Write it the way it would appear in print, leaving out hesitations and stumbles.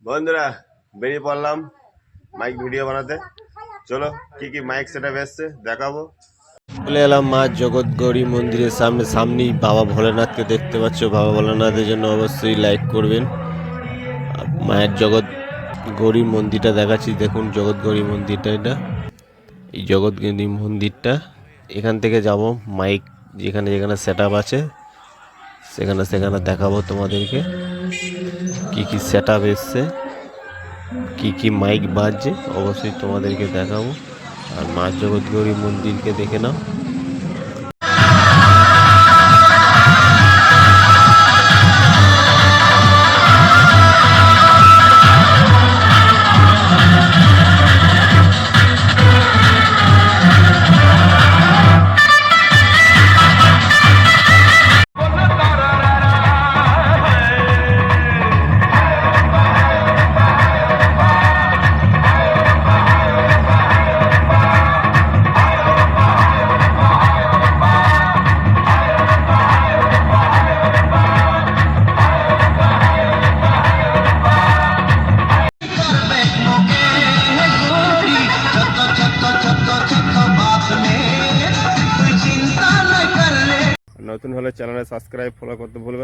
বন্ধুরা বেরিয়ে পড়লাম মাইক ভিডিও বানাতে। চলো কি কি মাইক সেটআপ এসছে দেখাবো। চলে এলাম মা জগৎ গৌরী মন্দিরের সামনেই বাবা ভোলেনাথকে দেখতে পাচ্ছ। বাবা ভোলেনাথের জন্য অবশ্যই লাইক করবেন। মায়ের জগৎ গৌরী মন্দিরটা দেখাচ্ছি, দেখুন জগৎ গৌরী মন্দিরটা, এটা এই জগৎ গৌরী মন্দিরটা। এখান থেকে যাব মাইক যেখানে যেখানে সেটআপ আছে সেখানে সেখানে দেখাবো তোমাদেরকে কি কি সেটআপ এসছে, কি কি মাইক বাজছে অবশ্যই তোমাদেরকে দেখাবো। আর মা জগৎ গৌরী মন্দিরকে দেখে নাও। নতুন হলে চ্যানেলে সাবস্ক্রাইব ফলো করতে ভুলবেন।